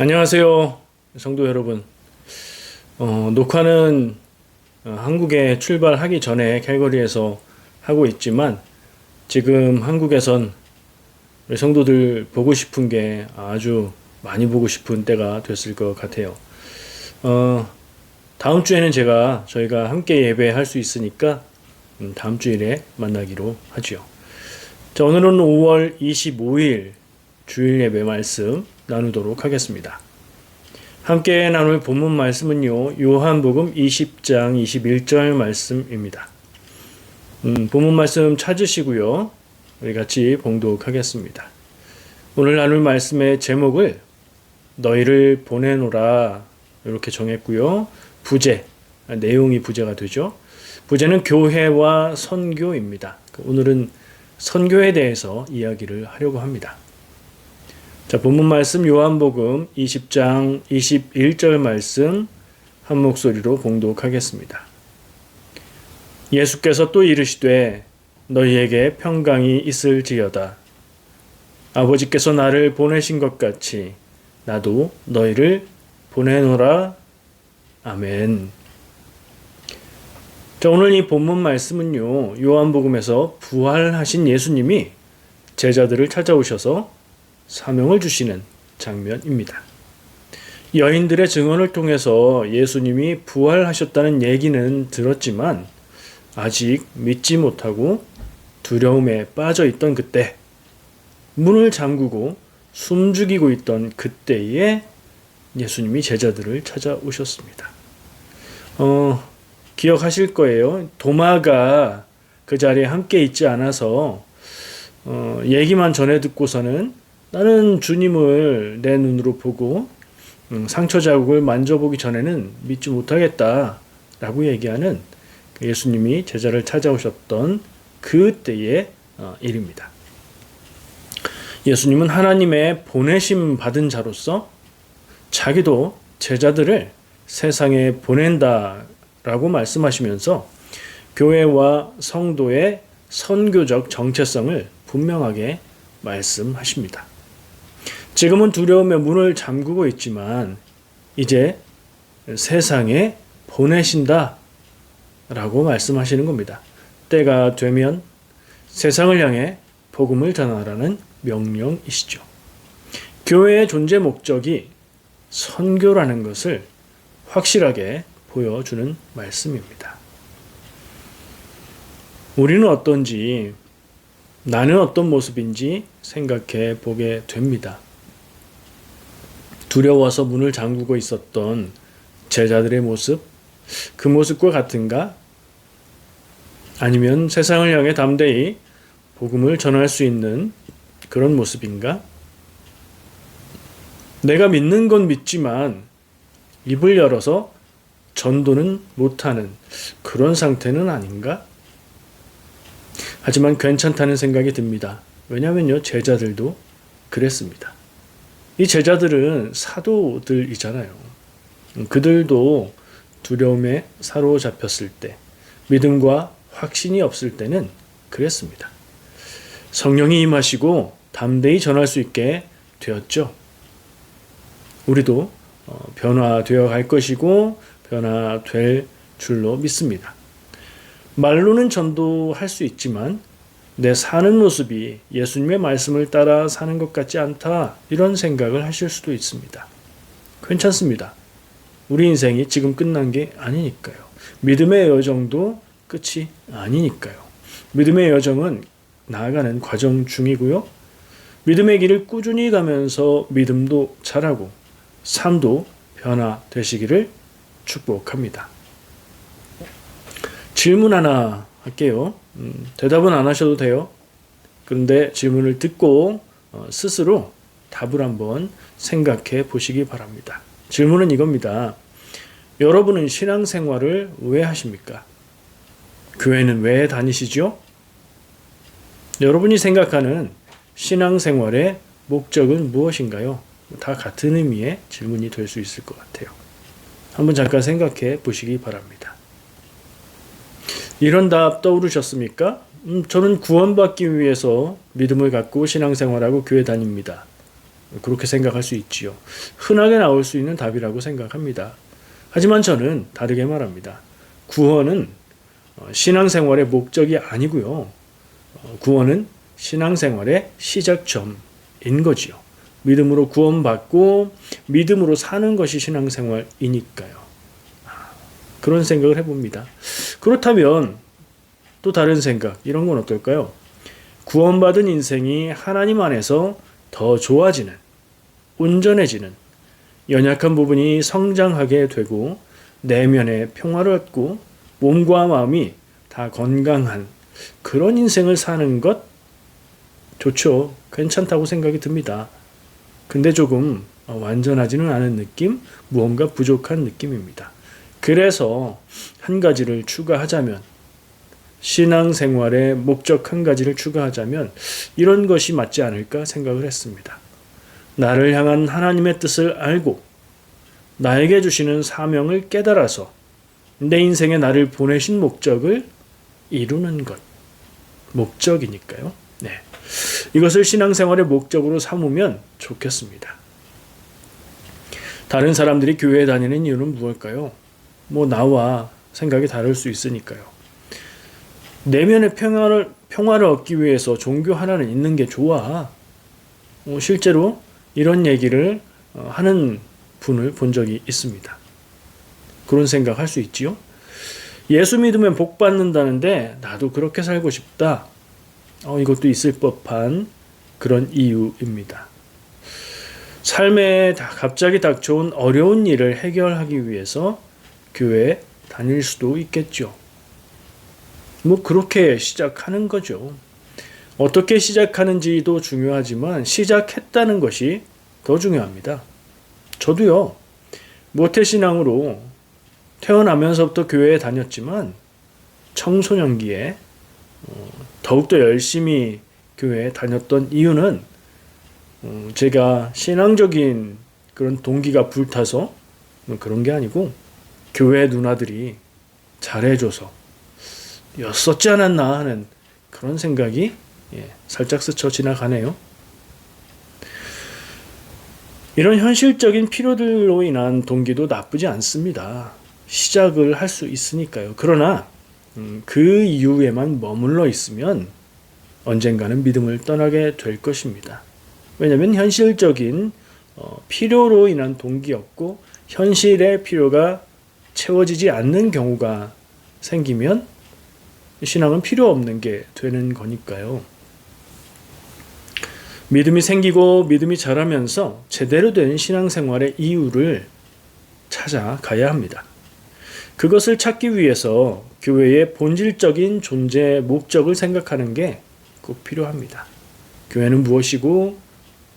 안녕하세요, 성도 여러분. 녹화는 한국에 출발하기 전에 캘거리에서 하고 있지만 지금 한국에선 우리 성도들 보고 싶은 게 아주 많이 보고 싶은 때가 됐을 것 같아요. 다음 주에는 저희가 함께 예배할 수 있으니까 다음 주일에 만나기로 하지요. 자, 오늘은 5월 25일 주일 예배 말씀 나누도록 하겠습니다. 함께 나눌 본문 말씀은요, 요한복음 20장 21절 말씀입니다. 본문 말씀 찾으시고요, 우리 같이 봉독하겠습니다. 오늘 나눌 말씀의 제목을 너희를 보내노라 이렇게 정했고요. 내용이 부제가 되죠. 부제는 교회와 선교입니다. 오늘은 선교에 대해서 이야기를 하려고 합니다. 자, 본문 말씀 요한복음 20장 21절 말씀 한 목소리로 봉독하겠습니다. 예수께서 또 이르시되 너희에게 평강이 있을지어다. 아버지께서 나를 보내신 것 같이 나도 너희를 보내노라. 아멘. 자, 오늘 이 본문 말씀은요, 요한복음에서 부활하신 예수님이 제자들을 찾아오셔서 사명을 주시는 장면입니다. 여인들의 증언을 통해서 예수님이 부활하셨다는 얘기는 들었지만 아직 믿지 못하고 두려움에 빠져 있던 그때, 문을 잠그고 숨죽이고 있던 그때에 예수님이 제자들을 찾아오셨습니다. 기억하실 거예요. 도마가 그 자리에 함께 있지 않아서 얘기만 전해 듣고서는 나는 주님을 내 눈으로 보고 상처 자국을 만져보기 전에는 믿지 못하겠다라고 얘기하는 예수님이 제자를 찾아오셨던 그때의 일입니다. 예수님은 하나님의 보내심 받은 자로서 자기도 제자들을 세상에 보낸다라고 말씀하시면서 교회와 성도의 선교적 정체성을 분명하게 말씀하십니다. 지금은 두려움의 문을 잠그고 있지만 이제 세상에 보내신다 라고 말씀하시는 겁니다. 때가 되면 세상을 향해 복음을 전하라는 명령이시죠. 교회의 존재 목적이 선교라는 것을 확실하게 보여주는 말씀입니다. 우리는 어떤지, 나는 어떤 모습인지 생각해 보게 됩니다. 두려워서 문을 잠그고 있었던 제자들의 모습, 그 모습과 같은가? 아니면 세상을 향해 담대히 복음을 전할 수 있는 그런 모습인가? 내가 믿는 건 믿지만 입을 열어서 전도는 못하는 그런 상태는 아닌가? 하지만 괜찮다는 생각이 듭니다. 왜냐하면요, 제자들도 그랬습니다. 이 제자들은 사도들이잖아요. 그들도 두려움에 사로잡혔을 때, 믿음과 확신이 없을 때는 그랬습니다. 성령이 임하시고 담대히 전할 수 있게 되었죠. 우리도 변화되어 갈 것이고 변화될 줄로 믿습니다. 말로는 전도할 수 있지만 내 사는 모습이 예수님의 말씀을 따라 사는 것 같지 않다, 이런 생각을 하실 수도 있습니다. 괜찮습니다. 우리 인생이 지금 끝난 게 아니니까요. 믿음의 여정도 끝이 아니니까요. 믿음의 여정은 나아가는 과정 중이고요. 믿음의 길을 꾸준히 가면서 믿음도 자라고 삶도 변화되시기를 축복합니다. 질문 하나 할게요. 대답은 안 하셔도 돼요. 그런데 질문을 듣고 스스로 답을 한번 생각해 보시기 바랍니다. 질문은 이겁니다. 여러분은 신앙생활을 왜 하십니까? 교회는 왜 다니시죠? 여러분이 생각하는 신앙생활의 목적은 무엇인가요? 다 같은 의미의 질문이 될 수 있을 것 같아요. 한번 잠깐 생각해 보시기 바랍니다. 이런 답 떠오르셨습니까? 저는 구원받기 위해서 믿음을 갖고 신앙생활하고 교회 다닙니다. 그렇게 생각할 수 있지요. 흔하게 나올 수 있는 답이라고 생각합니다. 하지만 저는 다르게 말합니다. 구원은 신앙생활의 목적이 아니고요. 구원은 신앙생활의 시작점인 거지요. 믿음으로 구원받고 믿음으로 사는 것이 신앙생활이니까요. 그런 생각을 해봅니다. 그렇다면 또 다른 생각, 이런 건 어떨까요? 구원받은 인생이 하나님 안에서 더 좋아지는, 온전해지는, 연약한 부분이 성장하게 되고 내면의 평화를 얻고 몸과 마음이 다 건강한 그런 인생을 사는 것 좋죠. 괜찮다고 생각이 듭니다. 근데 조금 완전하지는 않은 느낌, 무언가 부족한 느낌입니다. 그래서 한 가지를 추가하자면, 신앙생활의 목적 한 가지를 추가하자면 이런 것이 맞지 않을까 생각을 했습니다. 나를 향한 하나님의 뜻을 알고 나에게 주시는 사명을 깨달아서 내 인생에 나를 보내신 목적을 이루는 것. 목적이니까요. 네. 이것을 신앙생활의 목적으로 삼으면 좋겠습니다. 다른 사람들이 교회에 다니는 이유는 무엇일까요? 나와 생각이 다를 수 있으니까요. 내면의 평화를 얻기 위해서 종교 하나는 있는 게 좋아. 실제로 이런 얘기를 하는 분을 본 적이 있습니다. 그런 생각 할 수 있지요. 예수 믿으면 복 받는다는데 나도 그렇게 살고 싶다. 이것도 있을 법한 그런 이유입니다. 삶에 갑자기 닥쳐온 어려운 일을 해결하기 위해서 교회에 다닐 수도 있겠죠. 그렇게 시작하는 거죠. 어떻게 시작하는지도 중요하지만 시작했다는 것이 더 중요합니다. 저도요, 모태신앙으로 태어나면서부터 교회에 다녔지만 청소년기에 더욱더 열심히 교회에 다녔던 이유는 제가 신앙적인 그런 동기가 불타서 그런 게 아니고 교회 누나들이 잘해줘서 였었지 않았나 하는 그런 생각이 살짝 스쳐 지나가네요. 이런 현실적인 필요들로 인한 동기도 나쁘지 않습니다. 시작을 할 수 있으니까요. 그러나 그 이유에만 머물러 있으면 언젠가는 믿음을 떠나게 될 것입니다. 왜냐하면 현실적인 필요로 인한 동기였고 현실의 필요가 채워지지 않는 경우가 생기면 신앙은 필요 없는 게 되는 거니까요. 믿음이 생기고 믿음이 자라면서 제대로 된 신앙생활의 이유를 찾아가야 합니다. 그것을 찾기 위해서 교회의 본질적인 존재 목적을 생각하는 게 꼭 필요합니다. 교회는 무엇이고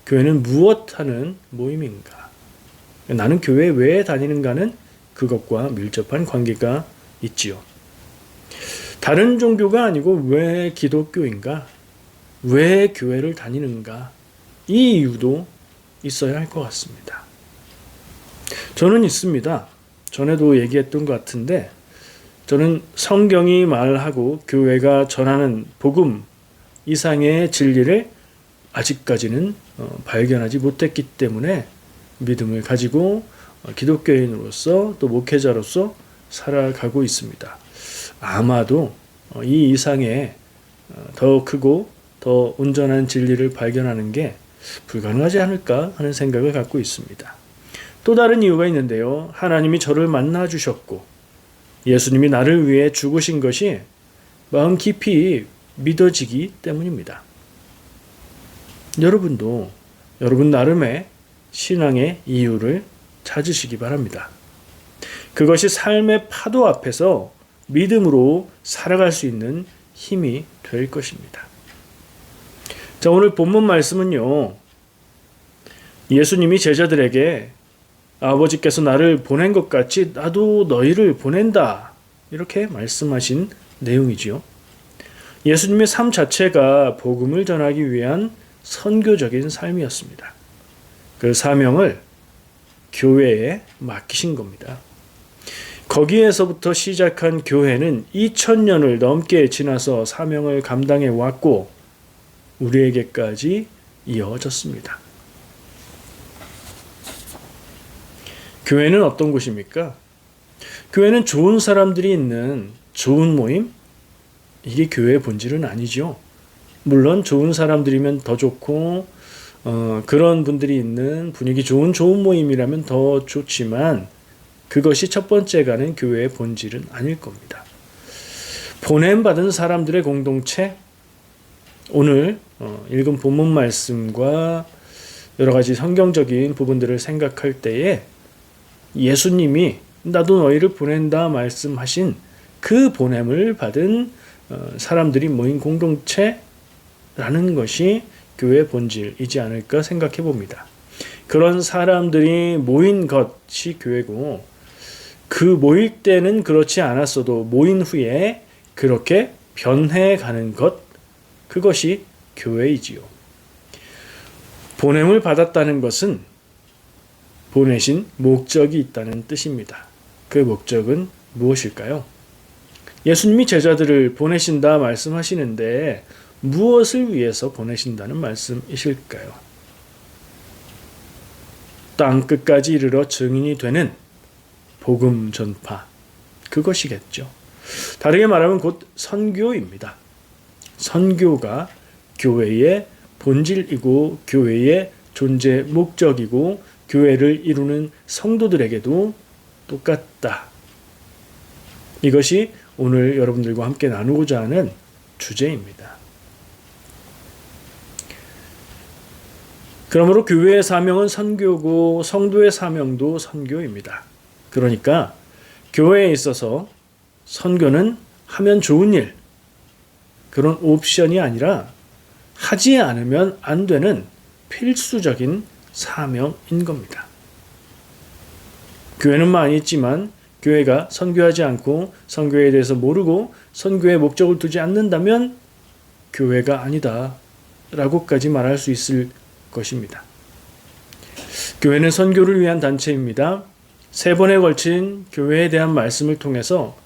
교회는 무엇 하는 모임인가? 나는 교회 왜 다니는가는 그것과 밀접한 관계가 있지요. 다른 종교가 아니고 왜 기독교인가? 왜 교회를 다니는가? 이 이유도 있어야 할 것 같습니다. 저는 있습니다. 전에도 얘기했던 것 같은데 저는 성경이 말하고 교회가 전하는 복음 이상의 진리를 아직까지는 발견하지 못했기 때문에 믿음을 가지고 기독교인으로서 또 목회자로서 살아가고 있습니다. 아마도 이 이상의 더 크고 더 온전한 진리를 발견하는 게 불가능하지 않을까 하는 생각을 갖고 있습니다. 또 다른 이유가 있는데요. 하나님이 저를 만나 주셨고 예수님이 나를 위해 죽으신 것이 마음 깊이 믿어지기 때문입니다. 여러분도 여러분 나름의 신앙의 이유를 찾으시기 바랍니다. 그것이 삶의 파도 앞에서 믿음으로 살아갈 수 있는 힘이 될 것입니다. 자, 오늘 본문 말씀은요. 예수님이 제자들에게 아버지께서 나를 보낸 것 같이 나도 너희를 보낸다. 이렇게 말씀하신 내용이지요. 예수님의 삶 자체가 복음을 전하기 위한 선교적인 삶이었습니다. 그 사명을 교회에 맡기신 겁니다. 거기에서부터 시작한 교회는 2000년을 넘게 지나서 사명을 감당해 왔고 우리에게까지 이어졌습니다. 교회는 어떤 곳입니까? 교회는 좋은 사람들이 있는 좋은 모임? 이게 교회의 본질은 아니죠. 물론 좋은 사람들이면 더 좋고 그런 분들이 있는 분위기 좋은 모임이라면 더 좋지만 그것이 첫 번째 가는 교회의 본질은 아닐 겁니다. 보냄받은 사람들의 공동체, 오늘 읽은 본문 말씀과 여러 가지 성경적인 부분들을 생각할 때에 예수님이 나도 너희를 보낸다 말씀하신 그 보냄을 받은 사람들이 모인 공동체라는 것이 교회의 본질이지 않을까 생각해 봅니다. 그런 사람들이 모인 것이 교회고 그 모일 때는 그렇지 않았어도 모인 후에 그렇게 변해가는 것, 그것이 교회이지요. 보냄을 받았다는 것은 보내신 목적이 있다는 뜻입니다. 그 목적은 무엇일까요? 예수님이 제자들을 보내신다 말씀하시는데 무엇을 위해서 보내신다는 말씀이실까요? 땅 끝까지 이르러 증인이 되는 복음 전파, 그것이겠죠. 다르게 말하면 곧 선교입니다. 선교가 교회의 본질이고 교회의 존재 목적이고 교회를 이루는 성도들에게도 똑같다. 이것이 오늘 여러분들과 함께 나누고자 하는 주제입니다. 그러므로 교회의 사명은 선교고 성도의 사명도 선교입니다. 그러니까 교회에 있어서 선교는 하면 좋은 일, 그런 옵션이 아니라 하지 않으면 안 되는 필수적인 사명인 겁니다. 교회는 많이 있지만 교회가 선교하지 않고 선교에 대해서 모르고 선교의 목적을 두지 않는다면 교회가 아니다 라고까지 말할 수 있을 것입니다. 교회는 선교를 위한 단체입니다. 3번에 걸친 교회에 대한 말씀을 통해서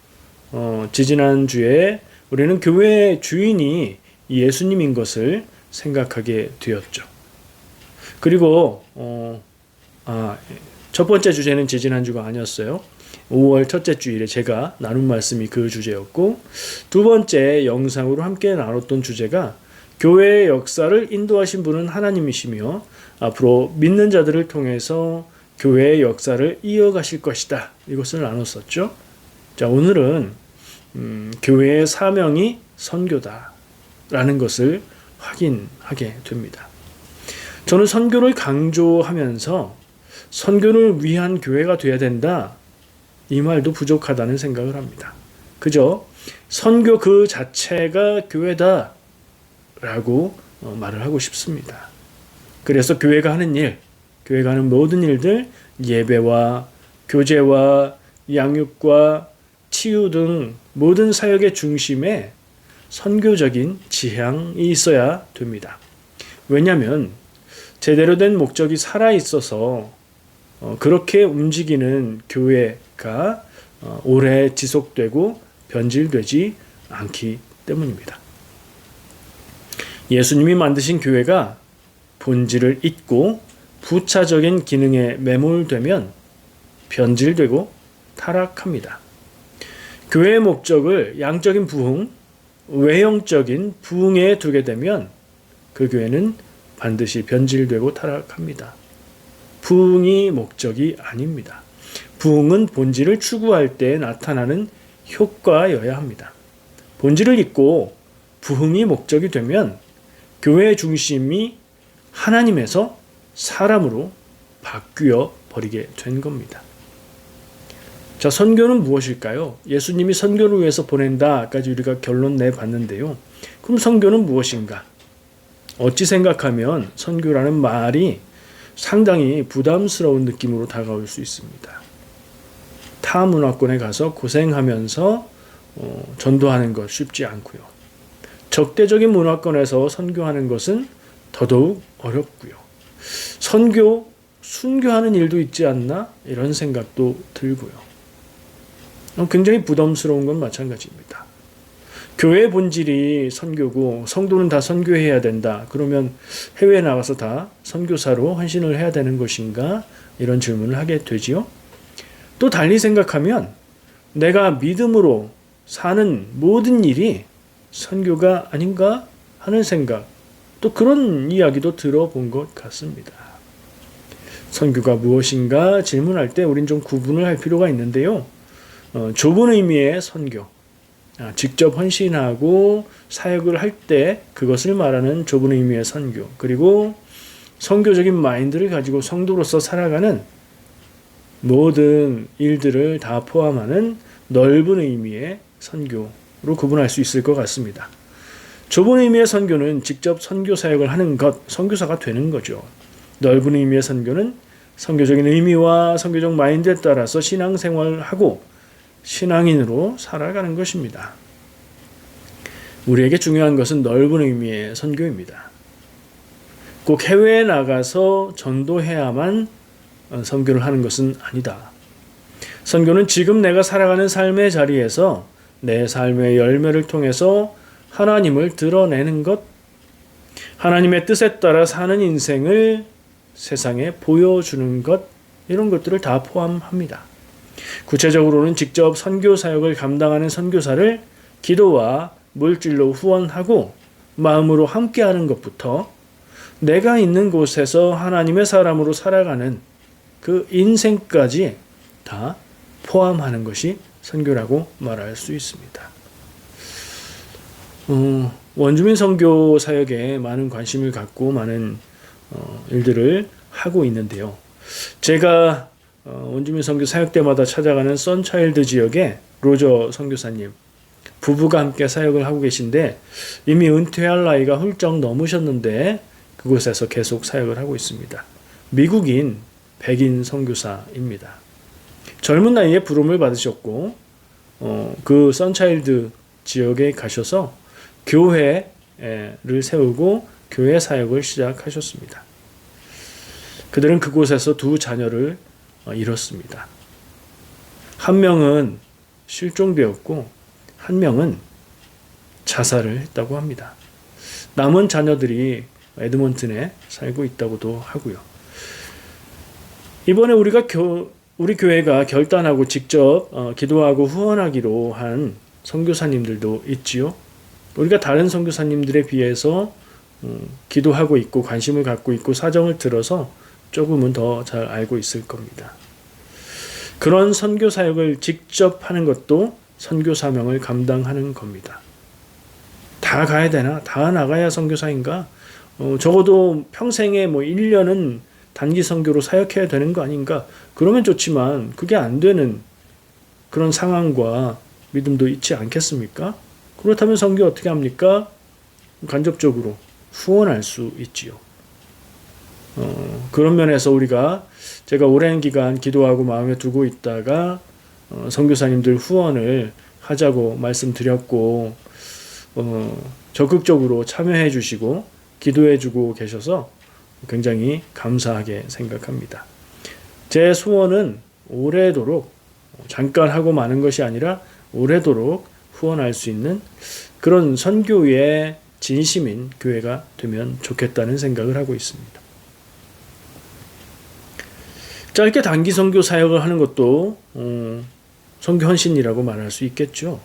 지지난주에 우리는 교회의 주인이 예수님인 것을 생각하게 되었죠. 그리고 첫 번째 주제는 지지난주가 아니었어요. 5월 첫째 주일에 제가 나눈 말씀이 그 주제였고, 두 번째 영상으로 함께 나눴던 주제가 교회의 역사를 인도하신 분은 하나님이시며 앞으로 믿는 자들을 통해서 교회의 역사를 이어가실 것이다. 이것을 나눴었죠. 자, 오늘은 교회의 사명이 선교다라는 것을 확인하게 됩니다. 저는 선교를 강조하면서 선교를 위한 교회가 되어야 된다, 이 말도 부족하다는 생각을 합니다. 그저 선교 그 자체가 교회다 라고 말을 하고 싶습니다. 그래서 교회가 하는 일, 교회가 하는 모든 일들, 예배와 교제와 양육과 치유 등 모든 사역의 중심에 선교적인 지향이 있어야 됩니다. 왜냐하면 제대로 된 목적이 살아있어서 그렇게 움직이는 교회가 오래 지속되고 변질되지 않기 때문입니다. 예수님이 만드신 교회가 본질을 잊고 부차적인 기능에 매몰되면 변질되고 타락합니다. 교회의 목적을 양적인 부흥, 외형적인 부흥에 두게 되면 그 교회는 반드시 변질되고 타락합니다. 부흥이 목적이 아닙니다. 부흥은 본질을 추구할 때 나타나는 효과여야 합니다. 본질을 잊고 부흥이 목적이 되면 교회의 중심이 하나님에서 사람으로 바뀌어 버리게 된 겁니다. 자, 선교는 무엇일까요? 예수님이 선교를 위해서 보낸다까지 우리가 결론 내봤는데요. 그럼 선교는 무엇인가? 어찌 생각하면 선교라는 말이 상당히 부담스러운 느낌으로 다가올 수 있습니다. 타 문화권에 가서 고생하면서 전도하는 것 쉽지 않고요. 적대적인 문화권에서 선교하는 것은 더더욱 어렵고요. 순교하는 일도 있지 않나? 이런 생각도 들고요. 굉장히 부담스러운 건 마찬가지입니다. 교회의 본질이 선교고 성도는 다 선교해야 된다. 그러면 해외에 나가서 다 선교사로 헌신을 해야 되는 것인가? 이런 질문을 하게 되지요. 또 달리 생각하면 내가 믿음으로 사는 모든 일이 선교가 아닌가 하는 생각, 또 그런 이야기도 들어본 것 같습니다. 선교가 무엇인가 질문할 때 우린 좀 구분을 할 필요가 있는데요. 좁은 의미의 선교, 직접 헌신하고 사역을 할 때 그것을 말하는 좁은 의미의 선교, 그리고 선교적인 마인드를 가지고 성도로서 살아가는 모든 일들을 다 포함하는 넓은 의미의 선교로 구분할 수 있을 것 같습니다. 좁은 의미의 선교는 직접 선교 사역을 하는 것, 선교사가 되는 거죠. 넓은 의미의 선교는 선교적인 의미와 선교적 마인드에 따라서 신앙생활을 하고 신앙인으로 살아가는 것입니다. 우리에게 중요한 것은 넓은 의미의 선교입니다. 꼭 해외에 나가서 전도해야만 선교를 하는 것은 아니다. 선교는 지금 내가 살아가는 삶의 자리에서 내 삶의 열매를 통해서 하나님을 드러내는 것, 하나님의 뜻에 따라 사는 인생을 세상에 보여주는 것, 이런 것들을 다 포함합니다. 구체적으로는 직접 선교 사역을 감당하는 선교사를 기도와 물질로 후원하고 마음으로 함께하는 것부터 내가 있는 곳에서 하나님의 사람으로 살아가는 그 인생까지 다 포함하는 것이 선교라고 말할 수 있습니다. 원주민 선교 사역에 많은 관심을 갖고 많은 일들을 하고 있는데요. 제가 원주민 선교 사역 때마다 찾아가는 선차일드 지역에 로저 선교사님 부부가 함께 사역을 하고 계신데 이미 은퇴할 나이가 훌쩍 넘으셨는데 그곳에서 계속 사역을 하고 있습니다. 미국인 백인 선교사입니다. 젊은 나이에 부름을 받으셨고 그 선차일드 지역에 가셔서 교회를 세우고 교회 사역을 시작하셨습니다. 그들은 그곳에서 두 자녀를 잃었습니다. 한 명은 실종되었고 한 명은 자살을 했다고 합니다. 남은 자녀들이 에드먼튼에 살고 있다고도 하고요. 이번에 우리 교회가 결단하고 직접 기도하고 후원하기로 한 선교사님들도 있지요. 우리가 다른 선교사님들에 비해서 기도하고 있고 관심을 갖고 있고 사정을 들어서 조금은 더 잘 알고 있을 겁니다. 그런 선교 사역을 직접 하는 것도 선교 사명을 감당하는 겁니다. 다 가야 되나? 다 나가야 선교사인가? 적어도 평생에 1년은 단기 선교로 사역해야 되는 거 아닌가? 그러면 좋지만 그게 안 되는 그런 상황과 믿음도 있지 않겠습니까? 그렇다면 선교 어떻게 합니까? 간접적으로 후원할 수 있지요. 그런 면에서 제가 오랜 기간 기도하고 마음에 두고 있다가 선교사님들 후원을 하자고 말씀드렸고 적극적으로 참여해 주시고 기도해 주고 계셔서 굉장히 감사하게 생각합니다. 제 소원은 오래도록 잠깐 하고 마는 것이 아니라 오래도록 후원할 수 있는 그런 선교의 진심인 교회가 되면 좋겠다는 생각을 하고 있습니다. 짧게 단기 선교 사역을 하는 것도 선교 헌신이라고 말할 수 있겠죠.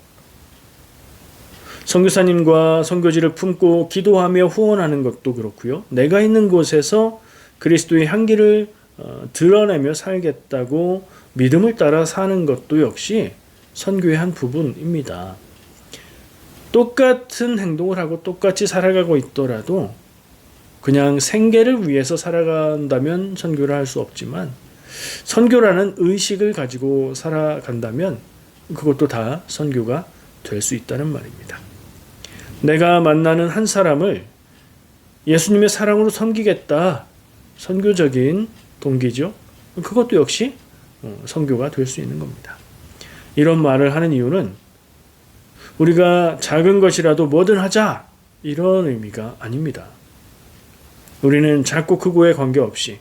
선교사님과 선교지를 품고 기도하며 후원하는 것도 그렇고요. 내가 있는 곳에서 그리스도의 향기를 드러내며 살겠다고 믿음을 따라 사는 것도 역시 선교의 한 부분입니다. 똑같은 행동을 하고 똑같이 살아가고 있더라도 그냥 생계를 위해서 살아간다면 선교를 할 수 없지만 선교라는 의식을 가지고 살아간다면 그것도 다 선교가 될 수 있다는 말입니다. 내가 만나는 한 사람을 예수님의 사랑으로 섬기겠다. 선교적인 동기죠. 그것도 역시 선교가 될 수 있는 겁니다. 이런 말을 하는 이유는 우리가 작은 것이라도 뭐든 하자 이런 의미가 아닙니다. 우리는 작고 크고에 관계없이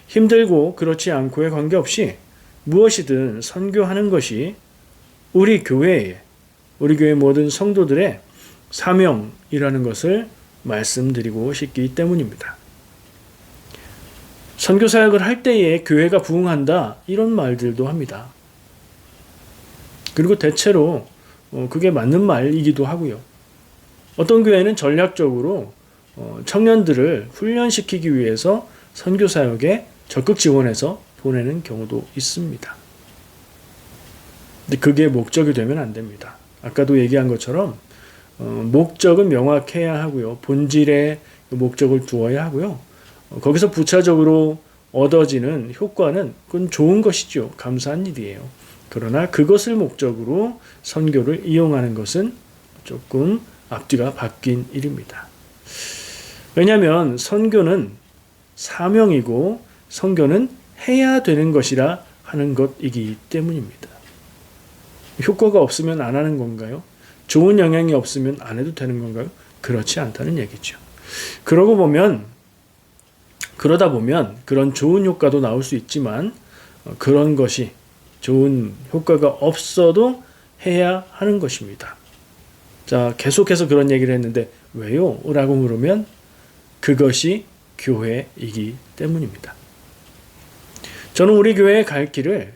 힘들고 그렇지 않고에 관계없이 무엇이든 선교하는 것이 우리 교회 모든 성도들의 사명이라는 것을 말씀드리고 싶기 때문입니다. 선교 사역을 할 때에 교회가 부흥한다 이런 말들도 합니다. 그리고 대체로 그게 맞는 말이기도 하고요. 어떤 교회는 전략적으로 청년들을 훈련시키기 위해서 선교 사역에 적극 지원해서 보내는 경우도 있습니다. 근데 그게 목적이 되면 안 됩니다. 아까도 얘기한 것처럼 목적은 명확해야 하고요. 본질에 목적을 두어야 하고요. 거기서 부차적으로 얻어지는 효과는 그건 좋은 것이죠. 감사한 일이에요. 그러나 그것을 목적으로 선교를 이용하는 것은 조금 앞뒤가 바뀐 일입니다. 왜냐하면 선교는 사명이고 선교는 해야 되는 것이라 하는 것이기 때문입니다. 효과가 없으면 안 하는 건가요? 좋은 영향이 없으면 안 해도 되는 건가요? 그렇지 않다는 얘기죠. 그러다 보면 그런 좋은 효과도 나올 수 있지만 그런 것이 좋은 효과가 없어도 해야 하는 것입니다. 자, 계속해서 그런 얘기를 했는데 왜요? 라고 물으면 그것이 교회이기 때문입니다. 저는 우리 교회의 갈 길을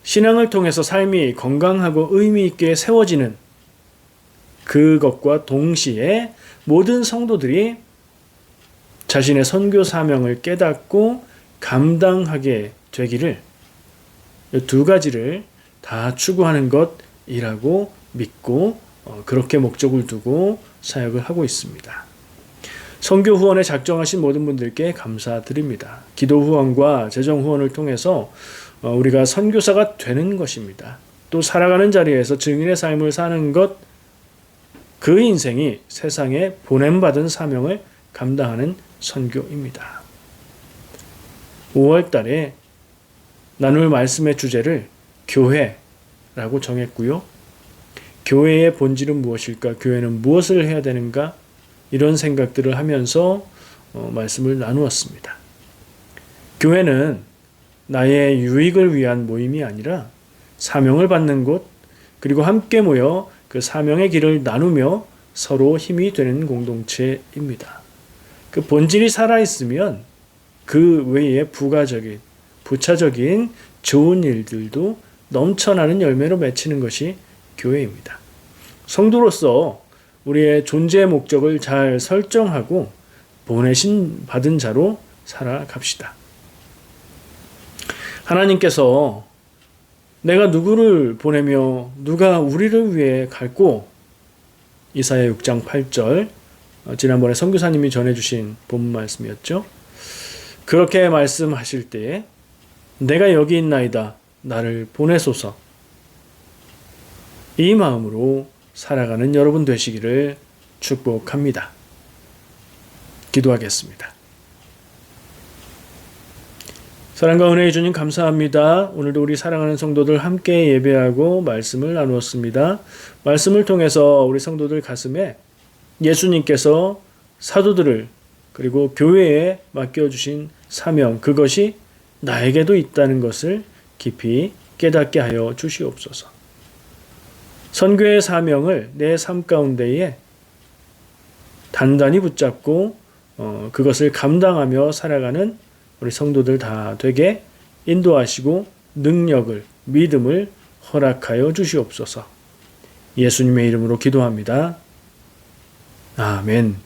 신앙을 통해서 삶이 건강하고 의미 있게 세워지는 그것과 동시에 모든 성도들이 자신의 선교 사명을 깨닫고 감당하게 되기를 이 두 가지를 다 추구하는 것이라고 믿고 그렇게 목적을 두고 사역을 하고 있습니다. 선교 후원에 작정하신 모든 분들께 감사드립니다. 기도 후원과 재정 후원을 통해서 우리가 선교사가 되는 것입니다. 또 살아가는 자리에서 증인의 삶을 사는 것, 그 인생이 세상에 보냄받은 사명을 감당하는 선교입니다. 5월 달에 나눌 말씀의 주제를 교회라고 정했고요. 교회의 본질은 무엇일까? 교회는 무엇을 해야 되는가? 이런 생각들을 하면서 말씀을 나누었습니다. 교회는 나의 유익을 위한 모임이 아니라 사명을 받는 곳, 그리고 함께 모여 그 사명의 길을 나누며 서로 힘이 되는 공동체입니다. 그 본질이 살아있으면 그 외에 부차적인 좋은 일들도 넘쳐나는 열매로 맺히는 것이 교회입니다. 성도로서 우리의 존재의 목적을 잘 설정하고 보내신 받은 자로 살아갑시다. 하나님께서 내가 누구를 보내며 누가 우리를 위해 갈고, 이사야 6장 8절 지난번에 선교사님이 전해주신 본문 말씀이었죠. 그렇게 말씀하실 때에 내가 여기 있나이다 나를 보내소서, 이 마음으로 살아가는 여러분 되시기를 축복합니다. 기도하겠습니다. 사랑과 은혜의 주님 감사합니다. 오늘도 우리 사랑하는 성도들 함께 예배하고 말씀을 나누었습니다. 말씀을 통해서 우리 성도들 가슴에 예수님께서 사도들을 그리고 교회에 맡겨주신 사명, 그것이 나에게도 있다는 것을 깊이 깨닫게 하여 주시옵소서. 선교의 사명을 내 삶 가운데에 단단히 붙잡고 그것을 감당하며 살아가는 우리 성도들 다 되게 인도하시고 능력을, 믿음을 허락하여 주시옵소서. 예수님의 이름으로 기도합니다. 아멘.